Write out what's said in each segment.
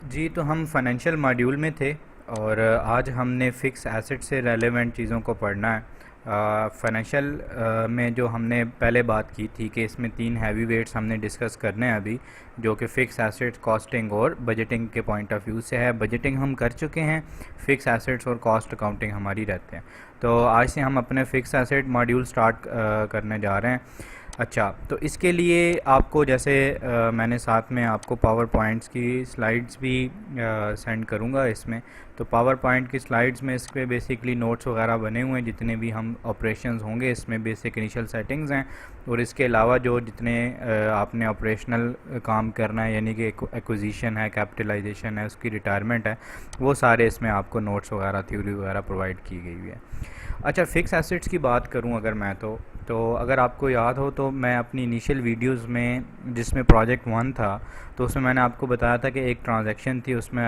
जी, तो हम financial module में थे और आज हमने फ़िक्स एसेट से रेलेवेंट चीज़ों को पढ़ना है। फाइनेंशियल में जो हमने पहले बात की थी कि इसमें 3 हैवी वेट्स हमने डिस्कस करने हैं अभी, जो कि फ़िक्स एसेट्स, कॉस्टिंग और बजटिंग के पॉइंट ऑफ व्यू से है। बजटिंग हम कर चुके हैं, फ़िक्स एसेट्स और कॉस्ट अकाउंटिंग हमारी रहते हैं। तो आज से हम अपने फ़िक्स एसेट मॉड्यूल स्टार्ट करने जा रहे हैं। अच्छा, तो इसके लिए आपको जैसे मैंने साथ में आपको पावर पॉइंट्स की स्लाइड्स भी सेंड करूँगा इसमें। तो पावर पॉइंट की स्लाइड्स में इस पर बेसिकली नोट्स वगैरह बने हुए हैं, जितने भी हम ऑपरेशंस होंगे इसमें बेसिक इनिशियल सेटिंग्स हैं, और इसके अलावा जो जितने आपने ऑपरेशनल काम करना है, यानी कि एक्विजिशन है, कैपिटलाइजेशन है, उसकी रिटायरमेंट है, वो सारे इसमें आपको नोट्स वगैरह, थ्योरी वगैरह प्रोवाइड की गई हुई है। अच्छा, फ़िक्स एसेट्स की बात करूं अगर मैं तो अगर आपको याद हो तो मैं अपनी इनिशियल वीडियोस में, जिसमें प्रोजेक्ट 1 था, तो उसमें मैंने आपको बताया था कि एक ट्रांजैक्शन थी उसमें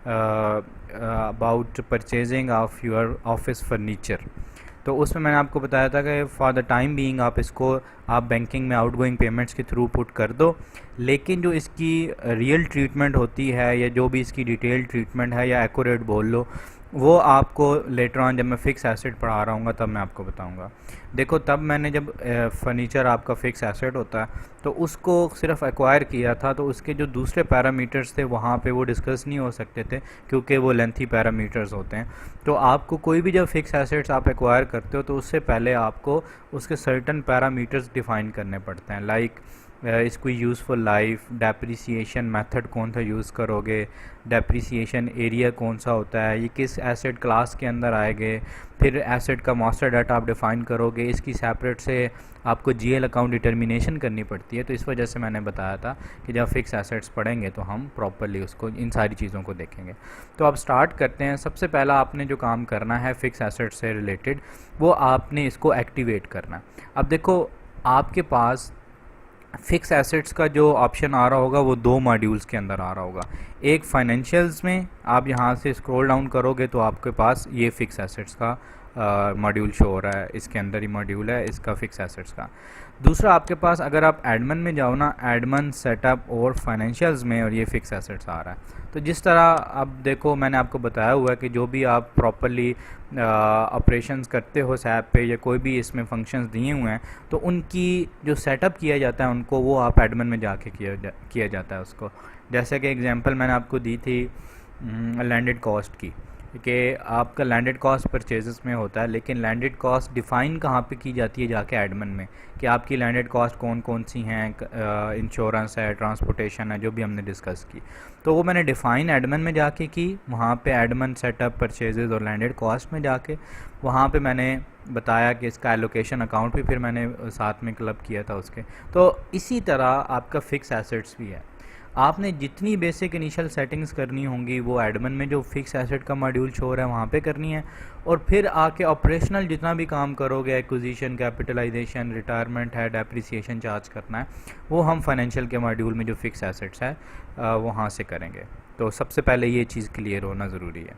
about purchasing of your office furniture. तो उसमें मैंने आपको बताया था कि फॉर द टाइम बीइंग आप बैंकिंग में आउटगोइंग पेमेंट्स के थ्रू पुट कर दो, लेकिन जो इसकी रियल ट्रीटमेंट होती है, या जो भी इसकी डिटेल ट्रीटमेंट है, या एक्यूरेट बोल लो, वो आपको लेटर ऑन जब मैं फ़िक्स एसेट पढ़ा रहा हूँ तब मैं आपको बताऊँगा। देखो, तब मैंने जब फर्नीचर आपका फ़िक्स एसेट होता है तो उसको सिर्फ एक्वायर किया था, तो उसके जो दूसरे पैरामीटर्स थे वहाँ पे वो डिस्कस नहीं हो सकते थे, क्योंकि वो लेंथी पैरामीटर्स होते हैं। तो आपको कोई भी जब फ़िक्स एसेट्स आप एक्वायर करते हो तो उससे पहले आपको उसके सर्टन पैरामीटर्स डिफ़ाइन करने पड़ते हैं, लाइक इसको यूज़फुल लाइफ, डेप्रिसिएशन मेथड कौन सा यूज़ करोगे, डेप्रिसिएशन एरिया कौन सा होता है, ये किस एसेट क्लास के अंदर आएंगे, फिर एसेट का मास्टर डाटा आप डिफ़ाइन करोगे, इसकी सेपरेट से आपको जीएल अकाउंट डिटर्मिनेशन करनी पड़ती है। तो इस वजह से मैंने बताया था कि जब फिक्स एसेट्स पढ़ेंगे तो हम प्रॉपरली उसको, इन सारी चीज़ों को देखेंगे। तो अब स्टार्ट करते हैं। सबसे पहला आपने जो काम करना है फिक्स एसेट से रिलेटेड, वो आपने इसको एक्टिवेट करना है। अब देखो, आपके पास फिक्स एसेट्स का जो ऑप्शन आ रहा होगा वो 2 मॉड्यूल्स के अंदर आ रहा होगा। एक फाइनेंशियल्स में आप यहाँ से स्क्रॉल डाउन करोगे तो आपके पास ये फिक्स एसेट्स का मॉड्यूल शो हो रहा है, इसके अंदर ही मॉड्यूल है इसका फिक्स एसेट्स का। दूसरा आपके पास, अगर आप एडमिन में जाओ ना, एडमिन सेटअप और फाइनेंशियल्स में, और ये फिक्स एसेट्स आ रहा है। तो जिस तरह अब देखो, मैंने आपको बताया हुआ है कि जो भी आप प्रॉपरली ऑपरेशंस करते हो सैप पे, या कोई भी इसमें फंक्शंस दिए हुए हैं, तो उनकी जो सेटअप किया जाता है उनको, वो आप एडमिन में जाके किया जाता है उसको। जैसे कि एग्जांपल मैंने आपको दी थी लैंडेड कॉस्ट की, कि आपका लैंडेड कॉस्ट परचेजेस में होता है, लेकिन लैंडेड कॉस्ट डिफ़ाइन कहाँ पे की जाती है, जाके एडमिन में, कि आपकी लैंडेड कॉस्ट कौन कौन सी हैं, इंश्योरेंस है, ट्रांसपोर्टेशन है, जो भी हमने डिस्कस की। तो वो मैंने डिफ़ाइन एडमिन में जाके की, वहाँ पे एडमिन सेटअप, परचेजेस और लैंडेड कॉस्ट में जाके वहाँ पे मैंने बताया कि इसका एलोकेशन अकाउंट भी फिर मैंने साथ में क्लब किया था उसके। तो इसी तरह आपका फ़िक्स एसेट्स भी है। आपने जितनी बेसिक इनिशियल सेटिंग्स करनी होंगी वो एडमिन में जो फिक्स एसेट का मॉड्यूल शो है वहाँ पे करनी है, और फिर आके ऑपरेशनल जितना भी काम करोगे, एक्विजिशन, कैपिटलाइजेशन, रिटायरमेंट है, डेप्रिसिएशन चार्ज करना है, वो हम फाइनेंशियल के मॉड्यूल में जो फिक्स एसेट्स है वहाँ से करेंगे। तो सबसे पहले ये चीज़ क्लियर होना ज़रूरी है।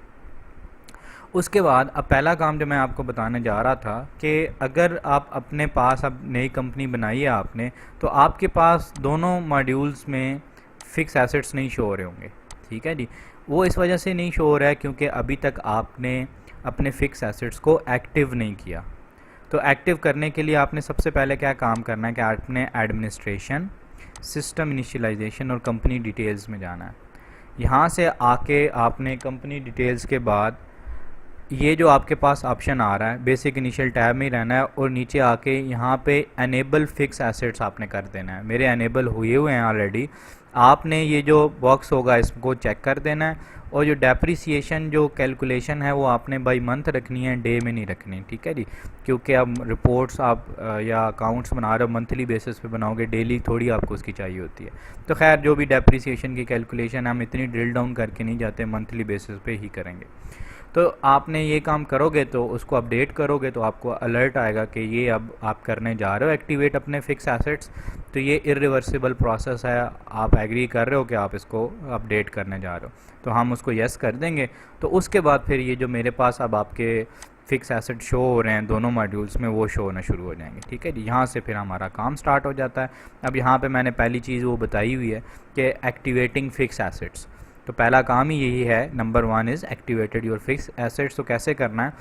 उसके बाद अब पहला काम जो मैं आपको बताने जा रहा था, कि अगर आप अपने पास, अब नई कंपनी बनाई है आपने, तो आपके पास दोनों मॉड्यूल्स में फ़िक्स एसेट्स नहीं शो हो रहे होंगे। ठीक है जी, वो इस वजह से नहीं शो हो रहा है क्योंकि अभी तक आपने अपने फ़िक्स एसेट्स को एक्टिव नहीं किया। तो एक्टिव करने के लिए आपने सबसे पहले क्या काम करना है कि आपने एडमिनिस्ट्रेशन, सिस्टम इनिशियलाइजेशन और कंपनी डिटेल्स में जाना है। यहाँ से आके आपने कंपनी डिटेल्स के बाद ये जो आपके पास ऑप्शन आ रहा है, बेसिक इनिशियल टैब में ही रहना है, और नीचे आके यहाँ पे एनेबल फिक्स एसेट्स आपने कर देना है। मेरे एनेबल हुए हुए हैं ऑलरेडी। आपने ये जो बॉक्स होगा इसको चेक कर देना है, और जो डेप्रिसिएशन जो कैलकुलेशन है वो आपने बाई मंथ रखनी है, डे में नहीं रखनी। ठीक है जी, क्योंकि अब रिपोर्ट्स आप या अकाउंट्स बना रहे हो मंथली बेसिस पे बनाओगे, डेली थोड़ी आपको उसकी चाहिए होती है। तो खैर, जो भी डेप्रिसिएशन की कैलकुलेशन हम इतनी ड्रिल डाउन करके नहीं जाते, मंथली बेसिस पे ही करेंगे। तो आपने ये काम करोगे तो उसको अपडेट करोगे तो आपको अलर्ट आएगा कि ये अब आप करने जा रहे हो एक्टिवेट अपने फिक्स एसेट्स। तो ये इरिवर्सिबल प्रोसेस है, आप एग्री कर रहे हो कि आप इसको अपडेट करने जा रहे हो, तो हम उसको यस कर देंगे। तो उसके बाद फिर ये जो मेरे पास अब आपके फिक्स एसेट शो हो रहे हैं दोनों मॉड्यूल्स में, वो शो होना शुरू हो जाएंगे। ठीक है जी, यहाँ से फिर हमारा काम स्टार्ट हो जाता है। अब यहाँ पे मैंने पहली चीज़ वो बताई हुई है कि एक्टिवेटिंग फिक्स एसेट्स। तो पहला काम ही यही है, number 1 is activated your fix assets. तो कैसे करना है,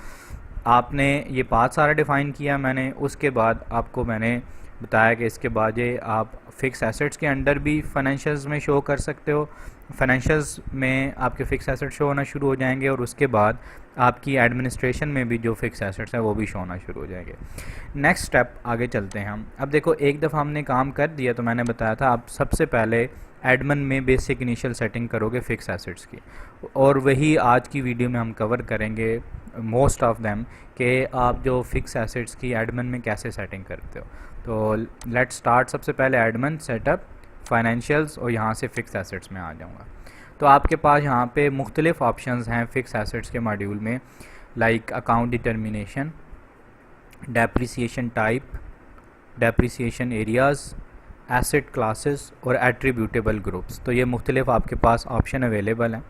आपने ये पाथ सारा डिफ़ाइन किया मैंने, उसके बाद आपको मैंने बताया कि इसके बाद ये आप फिक्स एसेट्स के अंडर भी फाइनेंशियल्स में शो कर सकते हो, फाइनेंशियल्स में आपके फिक्स एसेट्स शो होना शुरू हो जाएंगे, और उसके बाद आपकी एडमिनिस्ट्रेशन में भी जो फिक्स एसेट्स हैं वो भी शो होना शुरू हो जाएंगे। नेक्स्ट स्टेप आगे चलते हैं हम। अब देखो, एक दफ़ा हमने काम कर दिया तो मैंने बताया था आप सबसे पहले एडमिन में बेसिक इनिशियल सेटिंग करोगे फिक्स एसेट्स की, और वही आज की वीडियो में हम कवर करेंगे मोस्ट ऑफ देम कि आप जो फिक्स एसेट्स की एडमिन में कैसे सेटिंग करते हो। तो लेट्स स्टार्ट। सबसे पहले एडमिन, सेटअप, फाइनेंशियल्स, और यहाँ से फिक्स एसेट्स में आ जाऊँगा। तो आपके पास यहाँ पे मुख्तलिफ ऑप्शंस हैं फिक्स एसेट्स के मॉड्यूल में, like account determination, depreciation type, depreciation areas, asset classes और एट्रीब्यूटेबल ग्रुप्स। तो ये मुख्तलिफ आपके पास ऑप्शन अवेलेबल हैं।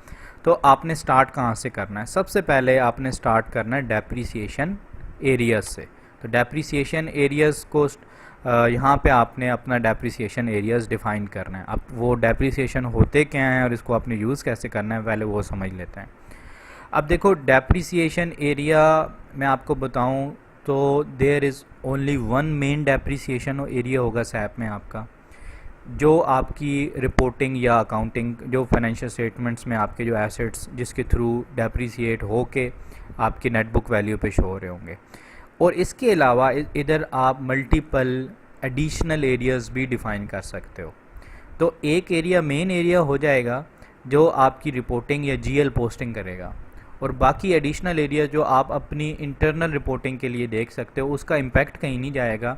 तो आपने स्टार्ट कहाँ से करना है? सबसे पहले आपने स्टार्ट करना है डेप्रिसिएशन एरियाज़ से। तो डेप्रिसिएशन एरियाज़ को यहाँ पे आपने अपना डेप्रिसिएशन एरियाज़ डिफ़ाइन करना है। अब वो डेप्रिसिएशन होते क्या हैं और इसको आपने यूज़ कैसे करना है, पहले वो समझ लेते हैं। अब देखो, डेप्रिसिएशन एरिया मैं आपको बताऊँ तो there is only one main depreciation area होगा सैप में आपका, जो आपकी रिपोर्टिंग या अकाउंटिंग, जो फाइनेंशियल स्टेटमेंट्स में आपके जो एसेट्स जिसके थ्रू डेप्रिसिएट हो के आपकी नेट बुक वैल्यू पे शो हो रहे होंगे। और इसके अलावा इधर आप मल्टीपल एडिशनल एरियाज़ भी डिफ़ाइन कर सकते हो। तो एक एरिया मेन एरिया हो जाएगा जो आपकी रिपोर्टिंग या जीएल पोस्टिंग करेगा, और बाकी एडिशनल एरिया जो आप अपनी इंटरनल रिपोर्टिंग के लिए देख सकते हो, उसका इम्पैक्ट कहीं नहीं जाएगा,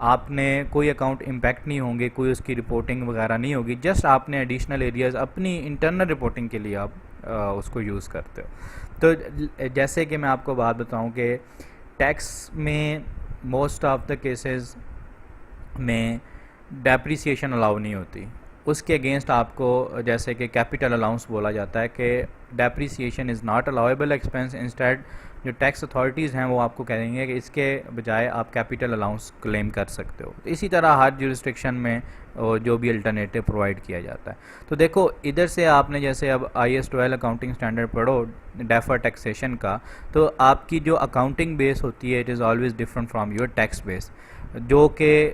आपने कोई अकाउंट इम्पैक्ट नहीं होंगे, कोई उसकी रिपोर्टिंग वगैरह नहीं होगी, जस्ट आपने एडिशनल एरियाज़ अपनी इंटरनल रिपोर्टिंग के लिए आप उसको यूज़ करते हो। तो जैसे कि मैं आपको बात बताऊं कि टैक्स में मोस्ट ऑफ द केसेस में डेप्रिसिएशन अलाउ नहीं होती, उसके अगेंस्ट आपको जैसे कि कैपिटल अलाउंस बोला जाता है कि depreciation is not allowable expense, instead जो टैक्स अथॉरिटीज़ हैं वो आपको कहेंगे कि इसके बजाय आप कैपिटल अलाउंस क्लेम कर सकते हो। तो इसी तरह हर जुरिस्डिक्शन में जो भी अल्टरनेटिव प्रोवाइड किया जाता है। तो देखो, इधर से आपने जैसे अब IAS 12 अकाउंटिंग स्टैंडर्ड पढ़ो डेफर टैक्सेशन का, तो आपकी जो अकाउंटिंग बेस होती है it is always different from your tax base, जो कि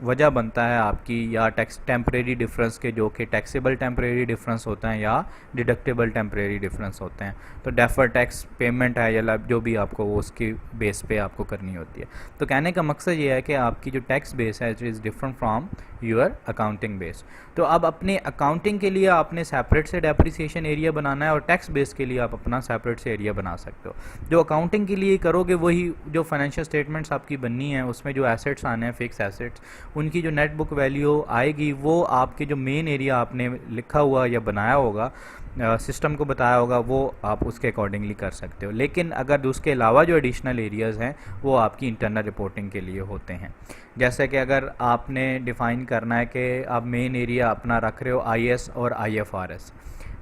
वजह बनता है आपकी या टैक्स टेम्परेरी डिफरेंस के, जो कि टैक्सेबल टेम्परेरी डिफरेंस होता है या डिडक्टेबल टेम्परेरी डिफरेंस होते हैं। तो डेफर टैक्स पेमेंट है या जो भी आपको वो उसकी बेस पे आपको करनी होती है। तो कहने का मकसद ये है कि आपकी जो टैक्स बेस है it is different from your accounting base. तो अब अपने अकाउंटिंग के लिए आपने सेपरेट से डेप्रिसिएशन एरिया बनाना है, और टैक्स बेस के लिए आप अपना सेपरेट से एरिया बना सकते हो। जो अकाउंटिंग के लिए करोगे वही जो फाइनेंशियल स्टेटमेंट्स आपकी बननी है, उसमें जो एसेट्स आने हैं फिक्स एसेट्स, उनकी जो नेट बुक वैल्यू आएगी वो आपके जो मेन एरिया आपने लिखा हुआ या बनाया होगा, सिस्टम को बताया होगा, वो आप उसके अकॉर्डिंगली कर सकते हो। लेकिन अगर उसके अलावा जो एडिशनल एरियाज़ हैं वो आपकी इंटरनल रिपोर्टिंग के लिए होते हैं। जैसे कि अगर आपने डिफ़ाइन करना है कि आप मेन एरिया अपना रख रहे हो IAS और IFRS,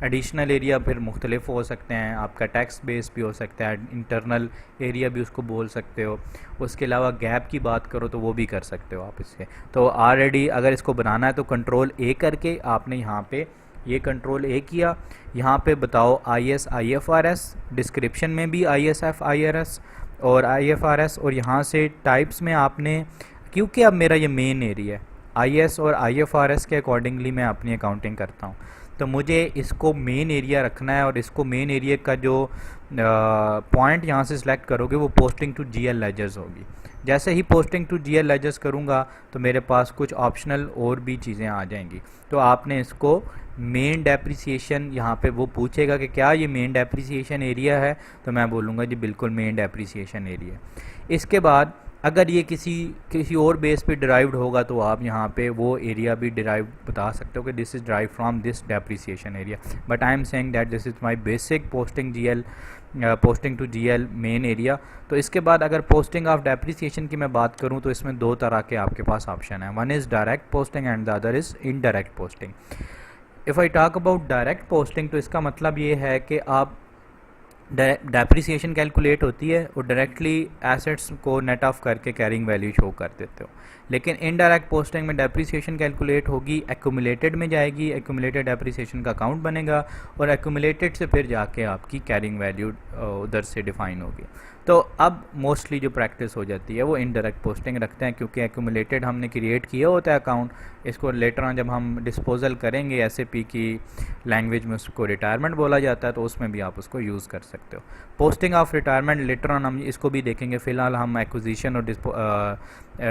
एडिशनल एरिया फिर मुख्तलिफ हो सकते हैं, आपका टैक्स बेस भी हो सकता है, इंटरनल एरिया भी उसको बोल सकते हो। उसके अलावा गैप की बात करो तो वो भी कर सकते हो आप इससे। तो ऑलरेडी अगर इसको बनाना है तो कंट्रोल A करके आपने यहाँ पे ये कंट्रोल A किया, यहाँ पे बताओ IAS IFRS, डिस्क्रिप्शन में भी ISF IRS और IFRS, और यहाँ से टाइप्स में आपने, क्योंकि अब मेरा ये मेन एरिया है IAS और IFRS के अकॉर्डिंगली मैं अपनी अकाउंटिंग करता हूँ, तो मुझे इसको मेन एरिया रखना है। और इसको मेन एरिया का जो पॉइंट यहाँ से सिलेक्ट करोगे वो पोस्टिंग टू GL लेजर्स होगी। जैसे ही पोस्टिंग टू GL लेजर्स करूँगा तो मेरे पास कुछ ऑप्शनल और भी चीज़ें आ जाएंगी। तो आपने इसको मेन डेप्रिसिएशन, यहाँ पे वो पूछेगा कि क्या ये मेन डेप्रिसिएशन एरिया है, तो मैं बोलूँगा जी बिल्कुल मेन डेप्रिसिएशन एरिया। इसके बाद अगर ये किसी और बेस पे डिराइव्ड होगा तो आप यहाँ पे वो एरिया भी डिराइव बता सकते हो कि this is derive from this depreciation area, but I am saying that this is my basic posting to GL main area. तो इसके बाद अगर पोस्टिंग ऑफ डेप्रिसिएशन की मैं बात करूँ तो इसमें दो तरह के आपके पास ऑप्शन है, one is direct posting and the other is indirect posting. If I talk about direct posting तो इसका मतलब ये है कि आप डेप्रिसिएशन कैलकुलेट होती है और डायरेक्टली एसेट्स को नेट ऑफ करके कैरिंग वैल्यू शो कर देते हो। लेकिन इनडायरेक्ट पोस्टिंग में डेप्रिसिएशन कैलकुलेट होगी, एक्यूमुलेटेड में जाएगी, एक्यूमुलेटेड डेप्रिसिएशन का अकाउंट बनेगा और एक्यूमुलेटेड से फिर जाके आपकी कैरिंग वैल्यू उधर से डिफाइन होगी। तो अब मोस्टली जो प्रैक्टिस हो जाती है वो इनडायरेक्ट पोस्टिंग रखते हैं, क्योंकि एक्यूमुलेटेड हमने क्रिएट किया होता है अकाउंट, इसको लेटर ऑन जब हम डिस्पोजल करेंगे एसएपी की लैंग्वेज में उसको रिटायरमेंट बोला जाता है, तो उसमें भी आप उसको यूज़ कर सकते हो। Posting of retirement later on हम इसको भी देखेंगे, फ़िलहाल हम एक्विजिशन और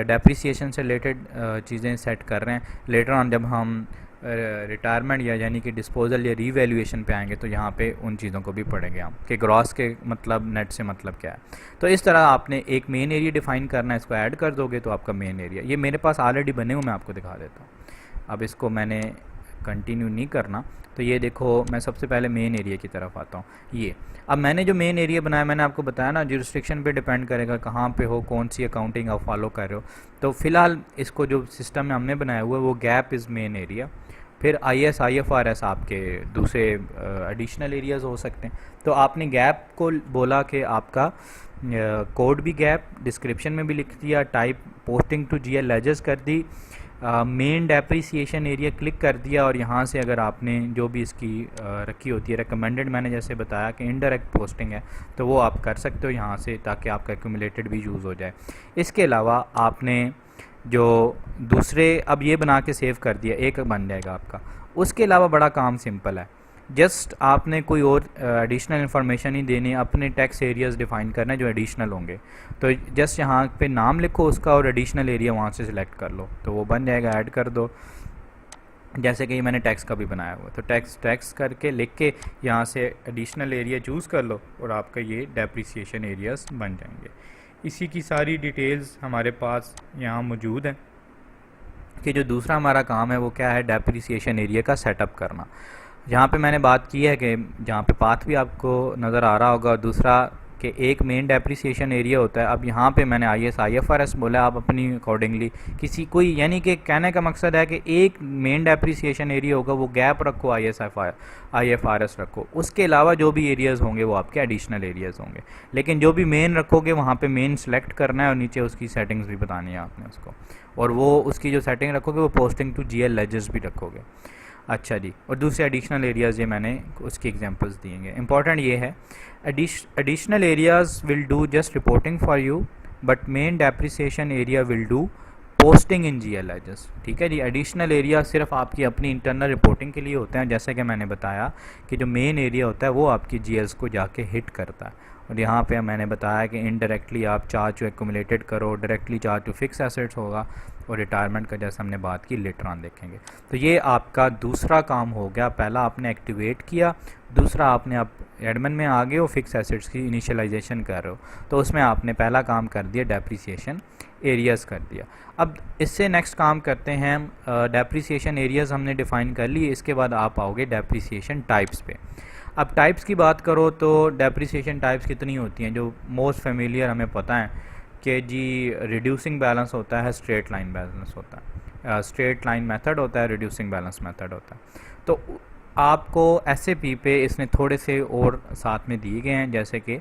डेप्रिसिएशन से रिलेटेड चीज़ें सेट कर रहे हैं। लेटर ऑन जब हम रिटायरमेंट यानी कि डिस्पोजल या रीवैल्यूएशन पे आएंगे तो यहाँ पे उन चीज़ों को भी पढ़ेंगे हम कि ग्रॉस के मतलब नेट से मतलब क्या है। तो इस तरह आपने एक मेन एरिया डिफाइन करना है, इसको ऐड कर दोगे तो आपका मेन एरिया, ये मेरे पास ऑलरेडी बने हुए, मैं आपको दिखा देता हूँ। अब इसको मैंने कंटिन्यू नहीं करना, तो ये देखो मैं सबसे पहले मेन एरिया की तरफ आता हूँ। ये अब मैंने जो मेन एरिया बनाया, मैंने आपको बताया ना जुरिस्डिक्शन पे डिपेंड करेगा कहाँ पे हो, कौन सी अकाउंटिंग आप फॉलो कर रहे हो। तो फिलहाल इसको जो सिस्टम में हमने बनाया हुआ है वो गैप इज़ मेन एरिया, फिर IS IFRS आपके दूसरे एडिशनल एरियाज़ हो सकते हैं। तो आपने गैप को बोला कि आपका कोड भी गैप, डिस्क्रिप्शन में भी लिख दिया, type posting to GL ledgers कर दी, मेन डेप्रिसिएशन एरिया क्लिक कर दिया, और यहाँ से अगर आपने जो भी इसकी रखी होती है रिकमेंडेड, मैंने जैसे बताया कि इनडायरेक्ट पोस्टिंग है तो वो आप कर सकते हो यहाँ से, ताकि आपका एक्यूमुलेटेड भी यूज़ हो जाए। इसके अलावा आपने जो दूसरे अब ये बना के सेव कर दिया, एक बन जाएगा आपका। उसके अलावा बड़ा काम सिंपल है, जस्ट आपने कोई और एडिशनल इन्फॉर्मेशन ही देनी, अपने टैक्स एरियाज़ डिफाइन करना है जो एडिशनल होंगे। तो जस्ट यहाँ पे नाम लिखो उसका और एडिशनल एरिया वहाँ से सिलेक्ट कर लो, तो वो बन जाएगा, ऐड कर दो। जैसे कि मैंने टैक्स का भी बनाया हुआ, तो टैक्स करके लिख के यहाँ से एडिशनल एरिया चूज़ कर लो और आपका ये डेप्रिसिएशन एरियाज़ बन जाएंगे। इसी की सारी डिटेल्स हमारे पास यहाँ मौजूद है कि जो दूसरा हमारा काम है वो क्या है, डेप्रिसिएशन एरिया का सेटअप करना। यहाँ पे मैंने बात की है कि जहाँ पे पाथ भी आपको नज़र आ रहा होगा, दूसरा कि एक मेन डेप्रिसिएशन एरिया होता है। अब यहाँ पे मैंने IS IFRS बोला, आप अपनी अकॉर्डिंगली किसी कोई, यानी कि कहने का मकसद है कि एक मेन डेप्रिसिएशन एरिया होगा वो गैप रखो, IS IFRS रखो, उसके अलावा जो भी एरियाज़ होंगे वो आपके एडिशनल एरियाज़ होंगे। लेकिन जो भी मेन रखोगे वहाँ पे मेन सेलेक्ट करना है और नीचे उसकी सेटिंग्स भी बतानी है आपने उसको, और वो उसकी जो सेटिंग रखोगे वो पोस्टिंग टू GL लेजर्स भी रखोगे। अच्छा जी, और दूसरे एडिशनल एरियाज़ ये मैंने उसकी एग्जांपल्स दिएंगे। इंपॉर्टेंट ये है, additional areas will do just reporting for you, but main depreciation area will do posting in GL ledgers. ठीक है जी, एडिशनल एरिया सिर्फ आपकी अपनी इंटरनल रिपोर्टिंग के लिए होते हैं, जैसे कि मैंने बताया कि जो मेन एरिया होता है वो आपकी GLs को जाके हिट करता है। और यहाँ पे मैंने बताया कि इनडायरेक्टली आप चार्ज टू एक्यूमुलेटेड करो, directly charge to fix assets होगा, और रिटायरमेंट का जैसे हमने बात की लेटर ऑन देखेंगे। तो ये आपका दूसरा काम हो गया, पहला आपने एक्टिवेट किया, दूसरा आपने आप एडमिन में आ गए हो, फिक्स एसेट्स की इनिशियलाइजेशन कर रहे हो, तो उसमें आपने पहला काम कर दिया, डेप्रिसिएशन एरियाज़ कर दिया। अब इससे नेक्स्ट काम करते हैं हम, डेप्रिसिएशन एरियाज़ हमने डिफ़ाइन कर लिए, इसके बाद आप आओगे डेप्रिसिएशन टाइप्स पे। अब टाइप्स की बात करो तो डेप्रिसिएशन टाइप्स कितनी होती हैं, जो मोस्ट फेमिलियर हमें पता है कि जी रिड्यूसिंग बैलेंस होता है, स्ट्रेट लाइन बैलेंस होता है, स्ट्रेट लाइन मेथड होता है, रिड्यूसिंग बैलेंस मेथड होता है। तो आपको SAP पे इसने थोड़े से और साथ में दिए गए हैं, जैसे कि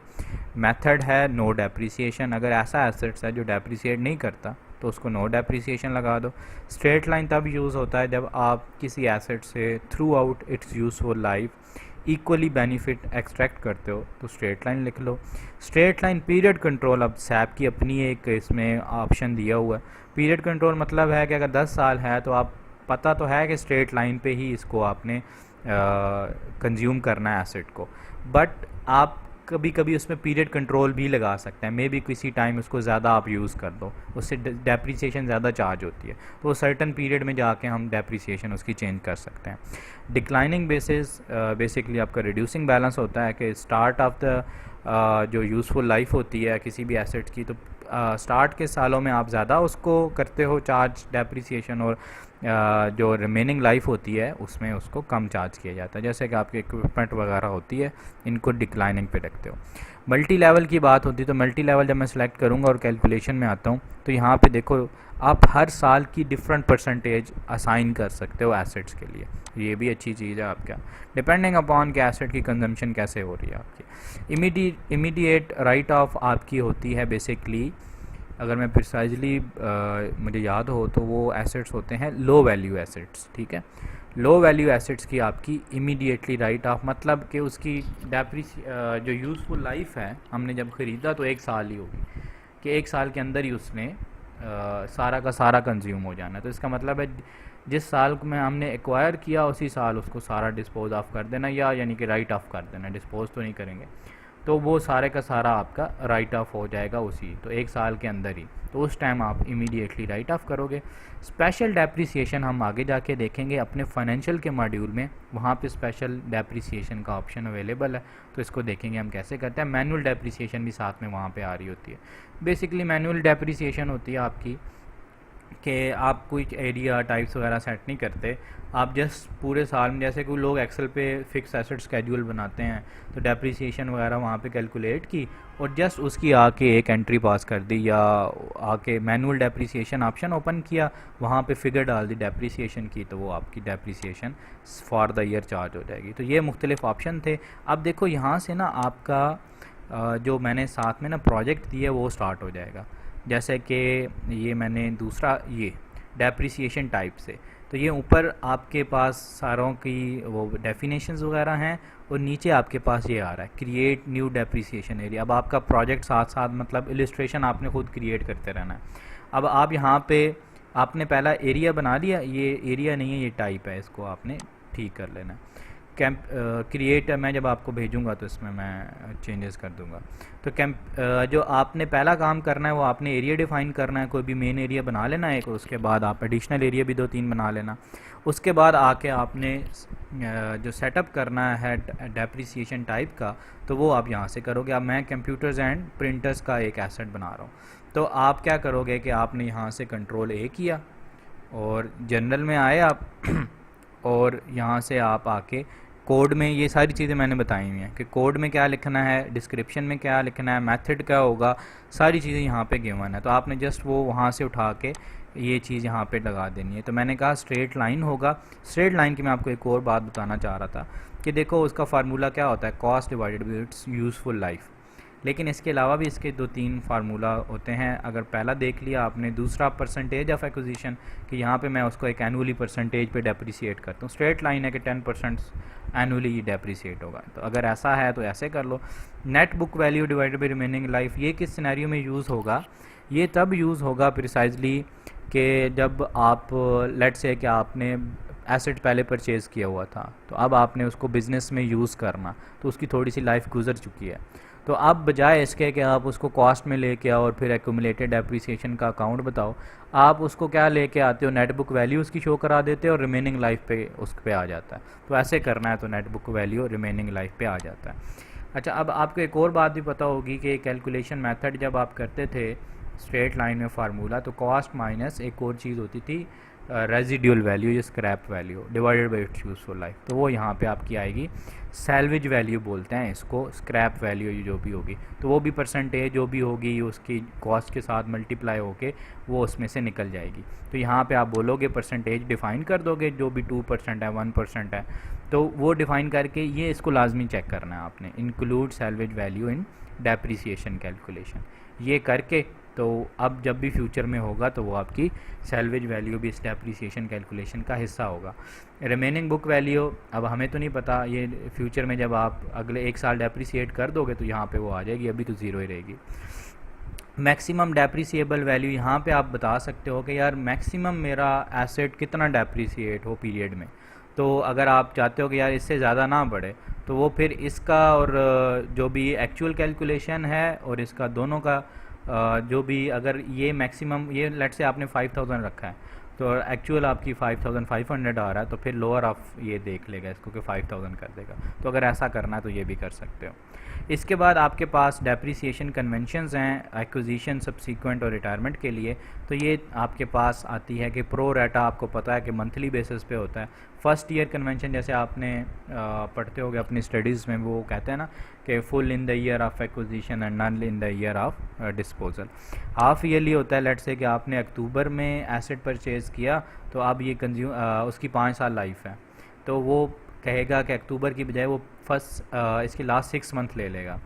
मेथड है नो डेप्रिसिएशन, अगर ऐसा एसेट्स है जो डेप्रिसिएट नहीं करता तो उसको नो डेप्रिसिएशन लगा दो। स्ट्रेट लाइन तब यूज़ होता है जब आप किसी एसेट से through out it's useful life equally benefit extract करते हो, तो स्ट्रेट लाइन लिख लो। स्ट्रेट लाइन पीरियड कंट्रोल, अब SAP की अपनी एक इसमें ऑप्शन दिया हुआ है। पीरियड कंट्रोल मतलब है कि अगर 10 साल है तो आप पता तो है कि स्ट्रेट लाइन पे ही इसको आपने कंज्यूम करना है एसेट को, बट आप कभी कभी उसमें पीरियड कंट्रोल भी लगा सकते हैं, मे बी किसी टाइम उसको ज़्यादा आप यूज़ कर दो, उससे डेप्रिसिएशन ज़्यादा चार्ज होती है, तो सर्टन पीरियड में जाके हम डेप्रिसिएशन उसकी चेंज कर सकते हैं। डिक्लाइनिंग बेसिस बेसिकली आपका रिड्यूसिंग बैलेंस होता है कि स्टार्ट ऑफ द जो यूज़फुल लाइफ होती है किसी भी एसेट की, तो स्टार्ट के सालों में आप ज़्यादा उसको करते हो चार्ज डेप्रिसिएशन, और जो रिमेनिंग लाइफ होती है उसमें उसको कम चार्ज किया जाता है। जैसे कि आपकी इक्विपमेंट वगैरह होती है, इनको डिक्लाइनिंग पे रखते हो। मल्टी लेवल की बात होती है, तो मल्टी लेवल जब मैं सेलेक्ट करूँगा और कैलकुलेशन में आता हूँ तो यहाँ पे देखो आप हर साल की डिफरेंट परसेंटेज असाइन कर सकते हो एसेट्स के लिए, ये भी अच्छी चीज़ है आपका, डिपेंडिंग अपॉन के एसेट की कंजम्पशन कैसे हो रही है आपकी। इमीडिएट राइट ऑफ आपकी होती है बेसिकली अगर मैं प्रिसाइजली मुझे याद हो तो वो एसेट्स होते हैं लो वैल्यू एसेट्स, ठीक है। लो वैल्यू एसेट्स की आपकी इमीडिएटली राइट ऑफ, मतलब कि उसकी जो यूज़फुल लाइफ है, हमने जब ख़रीदा तो 1 साल ही होगी, कि 1 साल के अंदर ही उसने सारा का सारा कंज्यूम हो जाना है। तो इसका मतलब है जिस साल में हमने एक्वायर किया उसी साल उसको सारा डिस्पोज ऑफ कर देना, या यानी कि राइट ऑफ कर देना, डिस्पोज तो नहीं करेंगे। तो वो सारे का सारा आपका राइट ऑफ हो जाएगा उसी, तो 1 साल के अंदर ही, तो उस टाइम आप इमीडिएटली राइट ऑफ करोगे। स्पेशल डेप्रिसिएशन हम आगे जाके देखेंगे अपने फाइनेंशियल के मॉड्यूल में, वहाँ पे स्पेशल डेप्रिसिएशन का ऑप्शन अवेलेबल है, तो इसको देखेंगे हम कैसे करते हैं। मैनुअल डेप्रिसिएशन भी साथ में वहाँ पे आ रही होती है। बेसिकली मैनुअल डेप्रिसिएशन होती है आपकी कि आप कोई एरिया टाइप्स वगैरह सेट नहीं करते, आप जस्ट पूरे साल में, जैसे कि लोग एक्सेल पे फिक्स एसेट स्केड्यूल बनाते हैं, तो डेप्रिसिएशन वगैरह वहाँ पे कैलकुलेट की और जस्ट उसकी आके एक एंट्री पास कर दी, या आके मैनुअल डेप्रिसिएशन ऑप्शन ओपन किया, वहाँ पे फिगर डाल दी डेप्रिसिएशन की, तो वो आपकी depreciation for the year charge हो जाएगी। तो ये मुख्तलिफ ऑप्शन थे। अब देखो यहाँ से ना आपका जो मैंने साथ में ना प्रोजेक्ट दिया वो स्टार्ट हो जाएगा। जैसे कि ये मैंने दूसरा ये डेप्रिसिएशन टाइप से, तो ये ऊपर आपके पास सारों की वो डेफिनेशंस वगैरह हैं और नीचे आपके पास ये आ रहा है क्रिएट न्यू डेप्रिसिएशन एरिया। अब आपका प्रोजेक्ट साथ साथ मतलब इलस्ट्रेशन आपने खुद क्रिएट करते रहना है। अब आप यहाँ पे आपने पहला एरिया बना लिया, ये एरिया नहीं है ये टाइप है, इसको आपने ठीक कर लेना है। क्रिएट मैं जब आपको भेजूंगा तो इसमें मैं चेंजेस कर दूंगा। तो जो आपने पहला काम करना है वो आपने एरिया डिफाइन करना है, कोई भी मेन एरिया बना लेना है एक, और उसके बाद आप एडिशनल एरिया भी 2-3 बना लेना। उसके बाद आके आपने जो सेटअप करना है डेप्रिसिएशन टाइप का, तो वो आप यहाँ से करोगे। अब मैं कंप्यूटर्स एंड प्रिंटर्स का एक एसेट बना रहा हूँ, तो आप क्या करोगे कि आपने यहाँ से कंट्रोल ए किया और जनरल में आए आप और यहाँ से आप आके कोड में ये सारी चीज़ें मैंने बताई हुई हैं कि कोड में क्या लिखना है, डिस्क्रिप्शन में क्या लिखना है, मेथड क्या होगा, सारी चीज़ें यहाँ पे गिवन है। तो आपने जस्ट वो वहाँ से उठा के ये चीज़ यहाँ पे लगा देनी है। तो मैंने कहा स्ट्रेट लाइन होगा। स्ट्रेट लाइन की मैं आपको एक और बात बताना चाह रहा था कि देखो उसका फार्मूला क्या होता है, cost divided by its useful life. लेकिन इसके अलावा भी इसके 2-3 फार्मूला होते हैं। अगर पहला देख लिया आपने, दूसरा परसेंटेज ऑफ एक्विजिशन, कि यहाँ पे मैं उसको एक एनुअली परसेंटेज पे डेप्रिसिएट करता हूँ। स्ट्रेट लाइन है कि 10% एनुअली डेप्रिसिएट होगा। तो अगर ऐसा है तो ऐसे कर लो। Net book value divided by remaining life, ये किस सिनेरियो में यूज़ होगा, ये तब यूज़ होगा प्रिसाइजली कि जब आप लेट से कि आपने एसेट पहले परचेज़ किया हुआ था, तो अब आपने उसको बिज़नेस में यूज़ करना, तो उसकी थोड़ी सी लाइफ गुजर चुकी है। तो अब बजाय इसके कि आप उसको कॉस्ट में लेके आओ और फिर एक्यूमुलेटेड डेप्रिसिएशन का अकाउंट बताओ, आप उसको क्या लेके आते हो, नेट बुक वैल्यू उसकी शो करा देते हो और रिमेनिंग लाइफ पे उस पे आ जाता है। तो ऐसे करना है तो net book value remaining life पे आ जाता है। अच्छा, अब आपको एक और बात भी पता होगी कि कैलकुलेशन मेथड जब आप करते थे स्ट्रेट लाइन में फार्मूला, तो कॉस्ट माइनस एक और चीज़ होती थी रेजिडुअल वैल्यू या scrap value divided by its useful life. तो वो यहाँ पे आपकी आएगी सैल्वेज वैल्यू बोलते हैं इसको, स्क्रैप वैल्यू जो भी होगी, तो वो भी परसेंटेज जो भी होगी उसकी कॉस्ट के साथ मल्टीप्लाई होके वो उसमें से निकल जाएगी। तो यहाँ पे आप बोलोगे परसेंटेज डिफ़ाइन कर दोगे, जो भी 2% है 1% है, तो वो डिफ़ाइन करके ये इसको लाजमी चेक करना है आपने, include salvage value in depreciation calculation. ये करके तो अब जब भी फ्यूचर में होगा तो वो आपकी सैल्वेज वैल्यू भी इस डेप्रिसिएशन कैलकुलेशन का हिस्सा होगा। रिमेनिंग बुक वैल्यू अब हमें तो नहीं पता, ये फ्यूचर में जब आप अगले 1 साल डेप्रिसिएट कर दोगे तो यहाँ पे वो आ जाएगी, अभी तो ज़ीरो ही रहेगी। मैक्सिमम डेप्रिसिएबल वैल्यू, यहाँ पे आप बता सकते हो कि यार मैक्सिमम मेरा एसेट कितना डेप्रिसिएट हो पीरियड में। तो अगर आप चाहते हो कि यार इससे ज़्यादा ना बढ़े, तो वो फिर इसका और जो भी एक्चुअल कैलकुलेशन है और इसका दोनों का जो भी, अगर ये मैक्सिमम, ये लेट से आपने 5000 रखा है तो एक्चुअल आपकी 5500 आ रहा है, तो फिर लोअर ऑफ ये देख लेगा इसको कि 5000 कर देगा। तो अगर ऐसा करना है तो ये भी कर सकते हो। इसके बाद आपके पास डेप्रिसिएशन कन्वेंशंस हैं एक्विजिशन, सब्सीक्वेंट और रिटायरमेंट के लिए। तो ये आपके पास आती है कि प्रो रेटा, आपको पता है कि मंथली बेसिस पे होता है। फर्स्ट ईयर कन्वेंशन जैसे आपने पढ़ते होगे अपनी स्टडीज़ में, वो कहते हैं ना कि full in the year of acquisition and none in the year of disposal. Half yearly होता है, लेट से कि आपने अक्टूबर में एसेट परचेज़ किया, तो अब ये उसकी 5 साल लाइफ है, तो वो कहेगा कि अक्टूबर की बजाय वो फर्स्ट इसकी लास्ट 6 मंथ ले लेगा।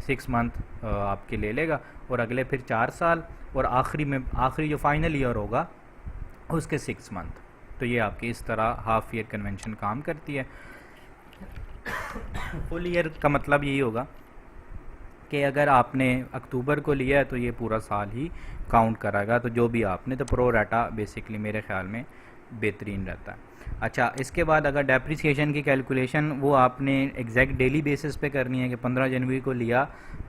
6 मंथ आपके ले लेगा, और अगले फिर 4 साल, और आखिरी जो फाइनल ईयर होगा उसके 6 मंथ। तो ये आपकी इस तरह हाफ ईयर कन्वेंशन काम करती है। फुल ईयर का मतलब यही होगा कि अगर आपने अक्टूबर को लिया है तो ये पूरा साल ही काउंट कराएगा, तो जो भी आपने, तो प्रो राटा बेसिकली मेरे ख्याल में बेहतरीन रहता है। अच्छा, इसके बाद अगर डेप्रिसिएशन की कैलकुलेशन वो आपने एग्जैक्ट डेली बेसिस पे करनी है कि 15 जनवरी को लिया,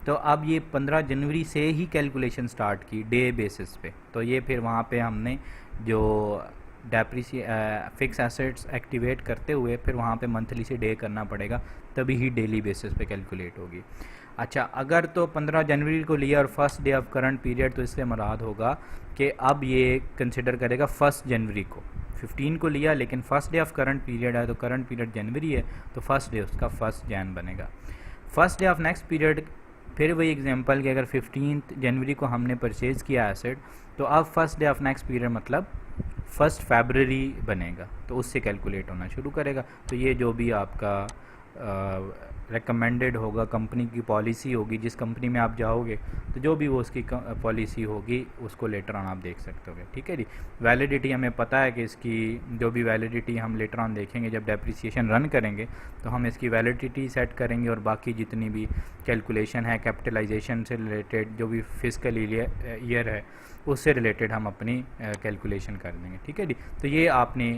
तो अब ये 15 जनवरी से ही कैलकुलेशन स्टार्ट की डे बेसिस पे, तो ये फिर वहाँ पे हमने जो फिक्स एसेट्स एक्टिवेट करते हुए फिर वहाँ पे मंथली से डे करना पड़ेगा, तभी ही डेली बेसिस पे कैलकुलेट होगी। अच्छा, अगर तो 15 जनवरी को लिया और first day of current period, तो इससे मुराद होगा कि अब ये कंसिडर करेगा 1 जनवरी को। 15 को लिया लेकिन first day of current period है, तो करंट पीरियड जनवरी है, तो फर्स्ट डे उसका 1 जन बनेगा। First day of next period, फिर वही एग्जांपल कि अगर 15 जनवरी को हमने परचेज़ किया एसेट, तो अब first day of next period मतलब 1 फरवरी बनेगा, तो उससे कैलकुलेट होना शुरू करेगा। तो ये जो भी आपका रिकमेंडेड होगा, कंपनी की पॉलिसी होगी, जिस कंपनी में आप जाओगे तो जो भी वो उसकी पॉलिसी होगी उसको लेटर ऑन आप देख सकते हो। ठीक है जी। वैलिडिटी हमें पता है कि इसकी जो भी वैलिडिटी हम लेटर ऑन देखेंगे जब डेप्रिसिएशन रन करेंगे, तो हम इसकी वैलिडिटी सेट करेंगे, और बाकी जितनी भी कैलकुलेशन है कैपिटलाइजेशन से रिलेटेड, जो भी फिजिकल ईयर है उससे रिलेटेड हम अपनी कैलकुलेशन कर देंगे। ठीक है जी। तो ये आपने